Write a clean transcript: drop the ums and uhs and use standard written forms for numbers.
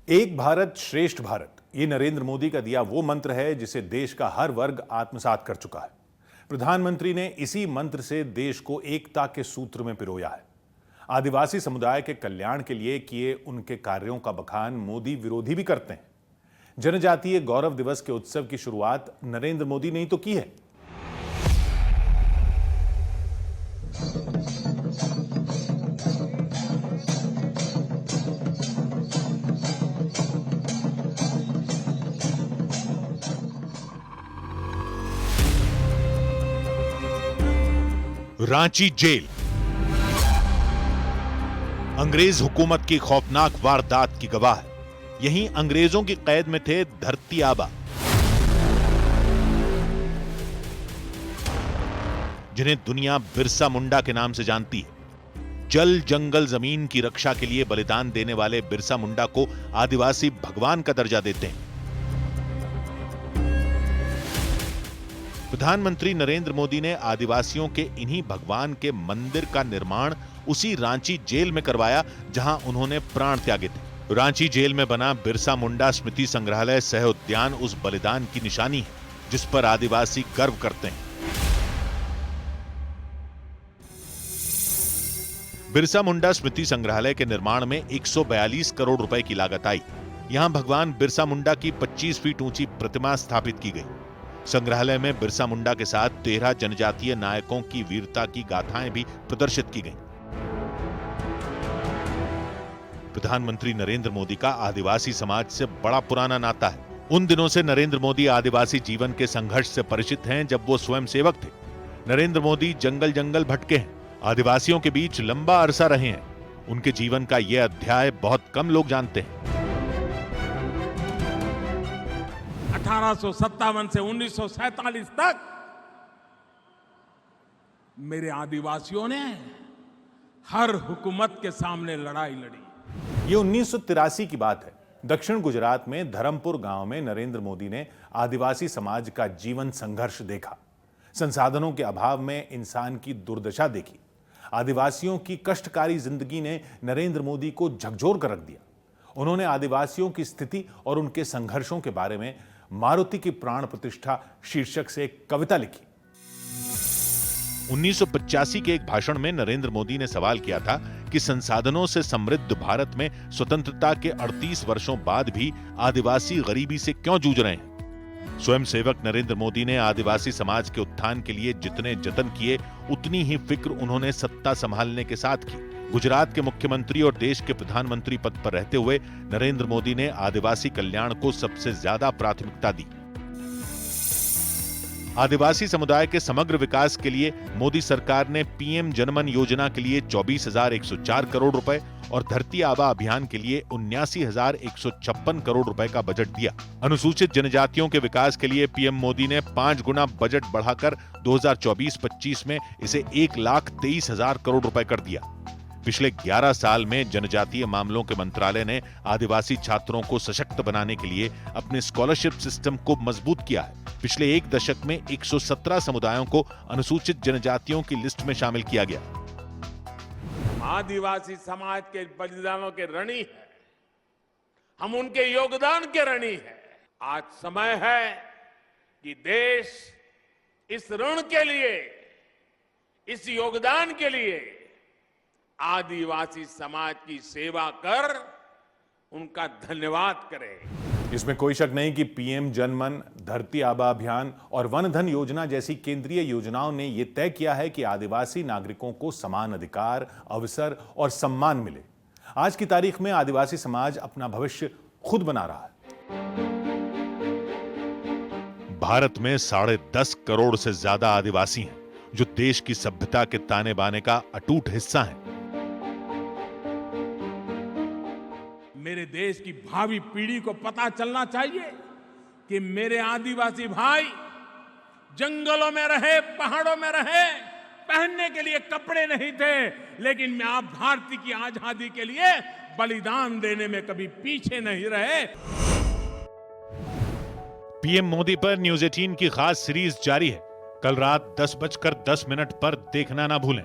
एक भारत श्रेष्ठ भारत, ये नरेंद्र मोदी का दिया वो मंत्र है जिसे देश का हर वर्ग आत्मसात कर चुका है। प्रधानमंत्री ने इसी मंत्र से देश को एकता के सूत्र में पिरोया है। आदिवासी समुदाय के कल्याण के लिए किए उनके कार्यों का बखान मोदी विरोधी भी करते हैं। जनजातीय गौरव दिवस के उत्सव की शुरुआत नरेंद्र मोदी ने ही तो की है। रांची जेल अंग्रेज हुकूमत की खौफनाक वारदात की गवाह है। यहीं अंग्रेजों की कैद में थे धरती आबा, जिन्हें दुनिया बिरसा मुंडा के नाम से जानती है। जल जंगल जमीन की रक्षा के लिए बलिदान देने वाले बिरसा मुंडा को आदिवासी भगवान का दर्जा देते हैं। प्रधानमंत्री नरेंद्र मोदी ने आदिवासियों के इन्हीं भगवान के मंदिर का निर्माण उसी रांची जेल में करवाया जहां उन्होंने प्राण त्यागे थे। रांची जेल में बना बिरसा मुंडा स्मृति संग्रहालय सह उद्यान उस बलिदान की निशानी है जिस पर आदिवासी गर्व करते हैं। बिरसा मुंडा स्मृति संग्रहालय के निर्माण में 142 करोड़ रुपए की लागत आई। यहां भगवान बिरसा मुंडा की 25 फीट ऊंची प्रतिमा स्थापित की गई। संग्रहालय में बिरसा मुंडा के साथ 13 जनजातीय नायकों की वीरता की गाथाएं भी प्रदर्शित की गईं। प्रधानमंत्री नरेंद्र मोदी का आदिवासी समाज से बड़ा पुराना नाता है। उन दिनों से नरेंद्र मोदी आदिवासी जीवन के संघर्ष से परिचित हैं जब वो स्वयं सेवक थे। नरेंद्र मोदी जंगल जंगल भटके हैं, आदिवासियों के बीच लंबा अरसा रहे हैं। उनके जीवन का यह अध्याय बहुत कम लोग जानते हैं। 1857 से 1947 तक मेरे आदिवासियों ने हर हुकूमत के सामने लड़ाई लड़ी। ये 1983 की बात है। दक्षिण गुजरात में धरमपुर गांव में नरेंद्र मोदी ने आदिवासी समाज का जीवन संघर्ष देखा। संसाधनों के अभाव में इंसान की दुर्दशा देखी। आदिवासियों की कष्टकारी जिंदगी ने नरेंद्र मोदी को झकझोर कर रख दिया। उन्होंने आदिवासियों की स्थिति और उनके संघर्षों के बारे में मारुति की प्राण प्रतिष्ठा शीर्षक से एक कविता लिखी। 1985 के एक भाषण में नरेंद्र मोदी ने सवाल किया था कि संसाधनों से समृद्ध भारत में स्वतंत्रता के 38 वर्षों बाद भी आदिवासी गरीबी से क्यों जूझ रहे हैं। स्वयं सेवक नरेंद्र मोदी ने आदिवासी समाज के उत्थान के लिए जितने जतन किए उतनी ही फिक्र उन्होंने सत्ता संभालने के साथ की। गुजरात के मुख्यमंत्री और देश के प्रधानमंत्री पद पर रहते हुए नरेंद्र मोदी ने आदिवासी कल्याण को सबसे ज्यादा प्राथमिकता दी। आदिवासी समुदाय के समग्र विकास के लिए मोदी सरकार ने पीएम जनमन योजना के लिए 24,104 करोड़ रुपए और धरती आबा अभियान के लिए 79,156 करोड़ रुपए का बजट दिया। अनुसूचित जनजातियों के विकास के लिए पीएम मोदी ने 5 गुना बजट बढ़ाकर 2024-25 में इसे 1,23,000 करोड़ रुपए कर दिया। पिछले 11 साल में जनजातीय मामलों के मंत्रालय ने आदिवासी छात्रों को सशक्त बनाने के लिए अपने स्कॉलरशिप सिस्टम को मजबूत किया है। पिछले एक दशक में 117 समुदायों को अनुसूचित जनजातियों की लिस्ट में शामिल किया गया। आदिवासी समाज के बलिदानों के ऋणी है, हम उनके योगदान के ऋणी हैं। आज समय है कि देश इस ऋण के लिए, इस योगदान के लिए आदिवासी समाज की सेवा कर उनका धन्यवाद करें। इसमें कोई शक नहीं कि पीएम जनमन, धरती आबा अभियान और वन धन योजना जैसी केंद्रीय योजनाओं ने यह तय किया है कि आदिवासी नागरिकों को समान अधिकार, अवसर और सम्मान मिले। आज की तारीख में आदिवासी समाज अपना भविष्य खुद बना रहा है। भारत में 10.5 करोड़ से ज्यादा आदिवासी हैं, जो देश की सभ्यता के ताने बाने का अटूट हिस्सा हैं। मेरे देश की भावी पीढ़ी को पता चलना चाहिए कि मेरे आदिवासी भाई जंगलों में रहे, पहाड़ों में रहे, पहनने के लिए कपड़े नहीं थे, लेकिन आप भारत की आजादी के लिए बलिदान देने में कभी पीछे नहीं रहे। पीएम मोदी पर न्यूज़ 18 की खास सीरीज जारी है। कल रात 10:10 पर देखना ना भूलें।